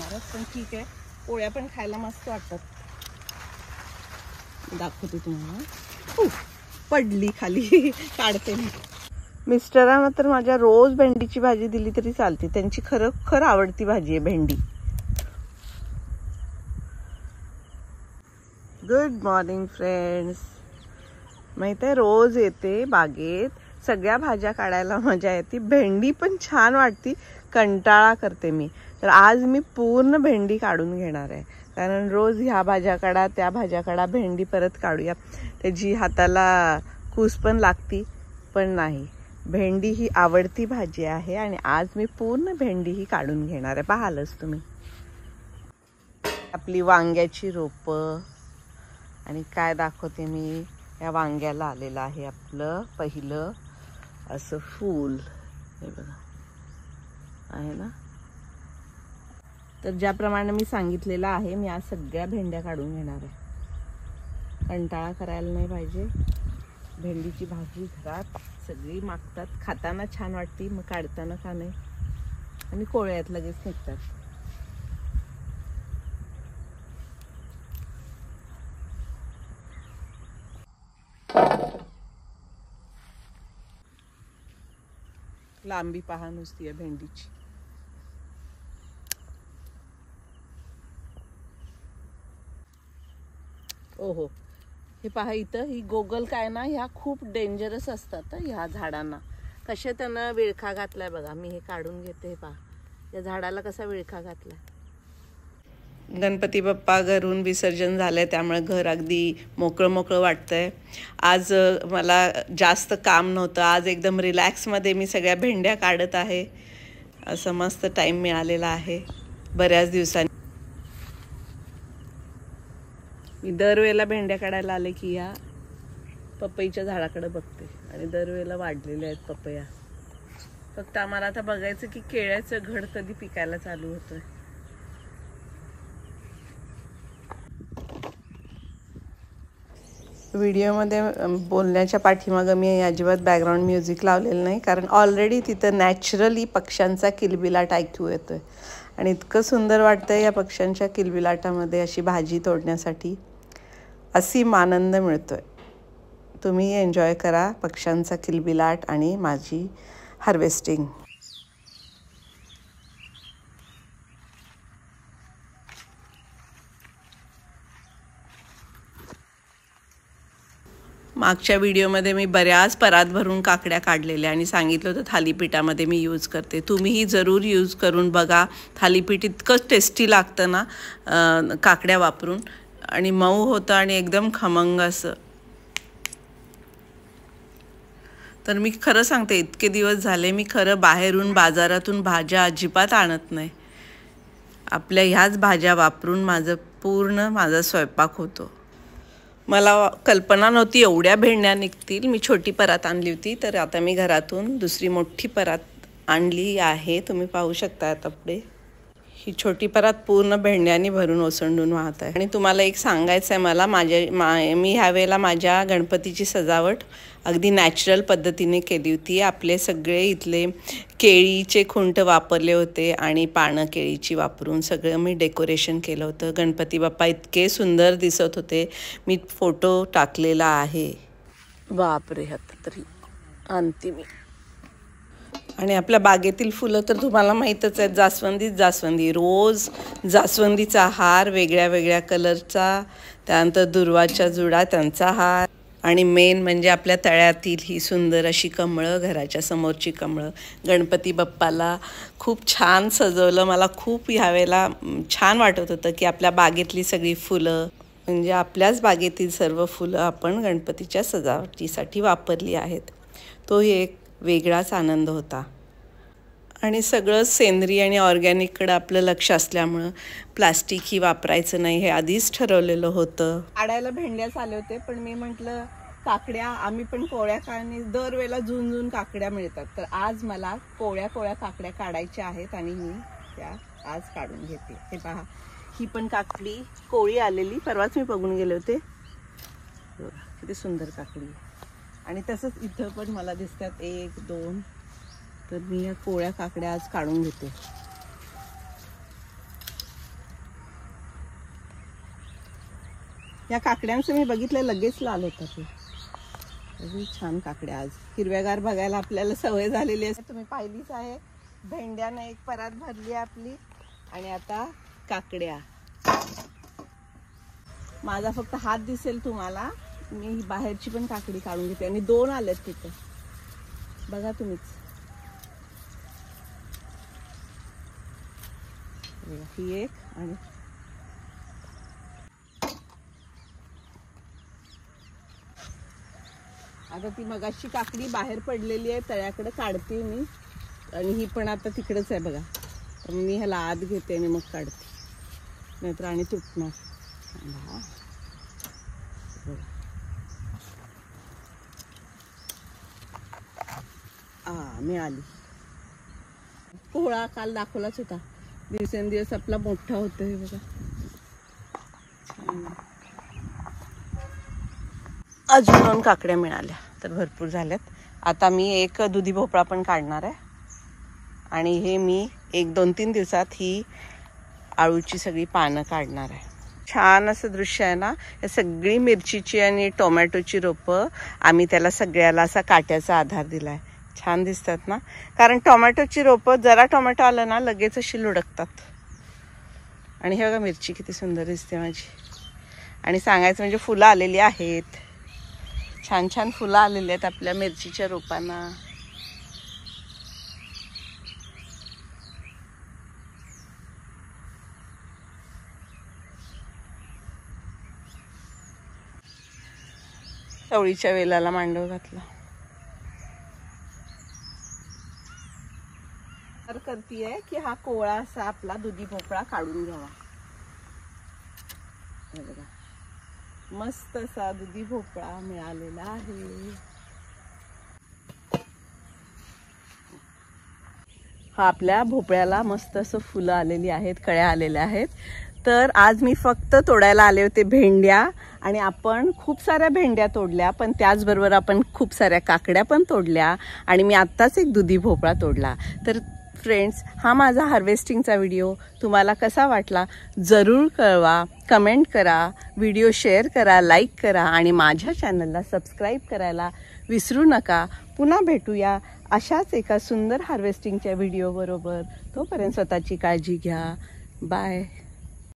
करणार, पण ठीक आहे, पोळ्या पण खायला मस्त वाटतात. दाखवते तुम्हाला. पडली खाली. काढते मी. मिस्टरांना तर माझ्या रोज भेंडीची भाजी दिली तरी चालते, त्यांची खरोखर आवडती भाजी आहे भेंडी. Good morning friends. माहिती आहे, रोज येते बागेत, सगळ्या भाज्या काढायला मजा येते, भेंडी पण छान वाटती, कंटाळा करते मी. तर आज मी पूर्ण भेंडी काढून घेणार आहे, कारण रोज ह्या भाज्या काढा त्या भाज्या काढा, भेंडी परत काढूया, त्याची हाताला कूस पण लागती. पण नाही, भेंडी ही आवडती भाजी आहे आणि आज मी पूर्ण भेंडी ही काढून घेणार आहे. पाहालच तुम्ही आपली वांग्याची रोपं. आणि काय दाखवते मी, या वांग्याला आलेलं आहे आपलं पहिलं असं फूल. हे बघा आहे ना. तर ज्याप्रमाणे मी सांगितलेलं आहे, मी आज सगळ्या भेंड्या काढून घेणार आहे. कंटाळा करायला नाही पाहिजे. भेंडीची भाजी घरात सगळी मागतात, खाताना छान वाटते, मग काढताना का नाही, आणि कोळ्यात लगेच निघतात. लांबी पहा नुसती आहे भेंडीची. ओहो, हे पहा इथं ही गोगल काय ना, ह्या खूप डेंजरस असतात ह्या झाडांना. कसे त्यांना विळखा घातलाय बघा. मी हे काढून घेते. हे पहा, या झाडाला कसा विळखा घातलाय. गणपती बाप्पा घरून विसर्जन झालंय, त्यामुळे घर अगदी मोकळं मोकळं वाटतंय. आज मला जास्त काम नव्हतं, आज एकदम रिलॅक्समध्ये मी सगळ्या भेंड्या काढत आहे. असं मस्त टाईम मिळालेला आहे बऱ्याच दिवसांनी. मी दरवेळेला भेंड्या काढायला आले की या पपईच्या झाडाकडे बघते, आणि दरवेळेला वाढलेले आहेत पपया. फक्त आम्हाला आता बघायचं की केळ्याचं घड कधी पिकायला चालू होतंय. व्हिडिओमध्ये बोलण्याच्या पाठीमागं मी अजिबात बॅकग्राऊंड म्युझिक लावलेलं नाही, कारण ऑलरेडी तिथं नॅचरली पक्ष्यांचा किलबिलाट ऐकू येतोय, आणि इतकं सुंदर वाटतंय या पक्ष्यांच्या किलबिलाटामध्ये अशी भाजी तोडण्यासाठी. असीम आनंद मिळतोय. तुम्ही एन्जॉय करा पक्ष्यांचा किलबिलाट आणि माझी हार्वेस्टिंग. मागच्या व्हिडिओमध्ये मी बऱ्याच परात भरून काकड्या काढलेल्या आणि सांगितलं होतं थालीपीठामध्ये मी यूज करते. तुम्हीही जरूर यूज करून बघा. थालीपीठ इतकं टेस्टी लागतं ना काकड्या वापरून, आणि मऊ होतं आणि एकदम खमंग असं. तर मी खरं सांगते, इतके दिवस झाले मी खरं बाहेरून बाजारातून भाज्या अजिबात आणत नाही. आपल्या ह्याच भाज्या वापरून माझा स्वयंपाक होतो. मला कल्पना नव्हती एवढ्या भेंड्या निघतील. मी छोटी परात आणली होती, तर आता मी घरातून दुसरी मोठी परात आणली आहे. तुम्ही पाहू शकता आता पुढे ही छोटी परात पूर्ण भेंड्यांनी भरून ओसंडून वाहत आहे. आणि तुम्हाला एक सांगायचं आहे मला, मी ह्यावेळेला माझ्या गणपतीची सजावट अगदी नॅचरल पद्धतीने केली होती. आपले सगळे इथले केळीचे खुंट वापरले होते आणि पानं केळीची वापरून सगळं मी डेकोरेशन केलं होतं. गणपती बाप्पा इतके सुंदर दिसत होते. मी फोटो टाकलेला आहे. बापरे, आता तरी आणते मी. आणि आपल्या बागेतील फुलं तर तुम्हाला माहीतच आहेत, जास्वंदी. रोज जास्वंदीचा हार वेगळ्या वेगळ्या कलरचा, त्यानंतर दुर्वाच्या जुडा त्यांचा हार, आणि मेन म्हणजे आपल्या तळ्यातील ही सुंदर अशी कमळं, घराच्या समोरची कमळं. गणपती बाप्पाला खूप छान सजवलं. मला खूप ह्यावेळेला छान वाटत होतं की आपल्या बागेतली सगळी फुलं, म्हणजे आपल्याच बागेतील सर्व फुलं आपण गणपतीच्या सजावटीसाठी वापरली आहेत. तोही एक वेगळाच आनंद होता. आणि सगळं सेंद्रिय आणि ऑर्गॅनिककडं आपलं लक्ष असल्यामुळं प्लास्टिक ही वापरायचं नाही हे आधीच ठरवलेलं होतं. काढायला भेंड्याच आले होते, पण मी म्हटलं काकड्या आम्ही पण कोवळ्या काढणे, दरवेळेला झुंजून काकड्या मिळतात, तर आज मला कोवळ्या काकड्या काढायच्या आहेत आणि मी त्या आज काढून घेते. हे पहा, ही पण काकडी कोवळी आलेली, परवाच मी बघून गेले होते. किती सुंदर काकडी. आणि तसंच इथं पण मला दिसतात 1, 2, तर मी या कोवळ्या काकड्या आज काढून घेते. या काकड्यांचं मी बघितलं लगेच लाल होतात. अगदी छान काकड्या, आज हिरव्यागार बघायला आपल्याला सवय झालेली आहे. तुम्ही पाहिलीच आहे. भेंड्याने एक परात भरली आहे आपली. आणि आता काकड्या. माझा फक्त हात दिसेल तुम्हाला. मी बाहेरची पण काकडी काढून घेते. आणि 2 आलेत तिथे, बघा तुम्हीच. ही एक. आणि आता ती मगाशी काकडी बाहेर पडलेली आहे, तळ्याकडे काढते मी. आणि ही पण आता तिकडेच आहे बघा. तर मी ह्याला आत घेते आणि मग काढते, नाहीतर आणि तुटणार. मिळाली. कोहळा काल दाखवलाच होता. दिवसेंदिवस आपला मोठा होतोय बघा. अजून 2 काकड्या मिळाल्या तर भरपूर झाल्यात. आता मी एक दुधी भोपळा पण काढणार आहे. आणि हे मी 1-2-3 दिवसात ही आळूची सगळी पानं काढणार आहे. छान असं दृश्य आहे ना. हे सगळी मिरचीची आणि टोमॅटोची रोपं आम्ही त्याला सगळ्याला असा काट्याचा आधार दिलाय. छान दिसतात ना. कारण टोमॅटोची रोपं जरा टोमॅटो आलं ना लगेच अशी लुडकतात. आणि हे बघा मिरची किती सुंदर दिसते माझी. आणि सांगायचं म्हणजे फुलं आलेली आहेत. छान छान फुलं आलेली आहेत आपल्या मिरचीच्या रोपांना. चवळीच्या वेलाला मांडव घातला. तर करतीये की हा कोवळा असा आपला दुधी भोपळा काढून घ्यावा. बघा मस्त असा दुधी भोपळा मिळालेला आहे. हा आपल्या भोपळ्याला मस्त असं फुलं आलेली आहेत, कळ्या आलेल्या आहेत. तर आज मी फक्त तोडायला आले होते भेंड्या. आणि आपण खूप साऱ्या भेंड्या तोडल्या, पण त्याचबरोबर आपण खूप साऱ्या काकड्या पण तोडल्या. आणि मी आत्ताच एक दुधी भोपळा तोडला. तर फ्रेंड्स, हा माझा हार्वेस्टिंगचा व्हिडिओ तुम्हाला कसा वाटला जरूर कळवा. कमेंट करा, व्हिडिओ शेअर करा, लाईक करा आणि माझ्या चॅनलला सबस्क्राईब करायला विसरू नका. पुन्हा भेटूया अशाच एका सुंदर हार्वेस्टिंगच्या व्हिडिओ बरोबर. तोपर्यंत स्वतःची काळजी घ्या. बाय.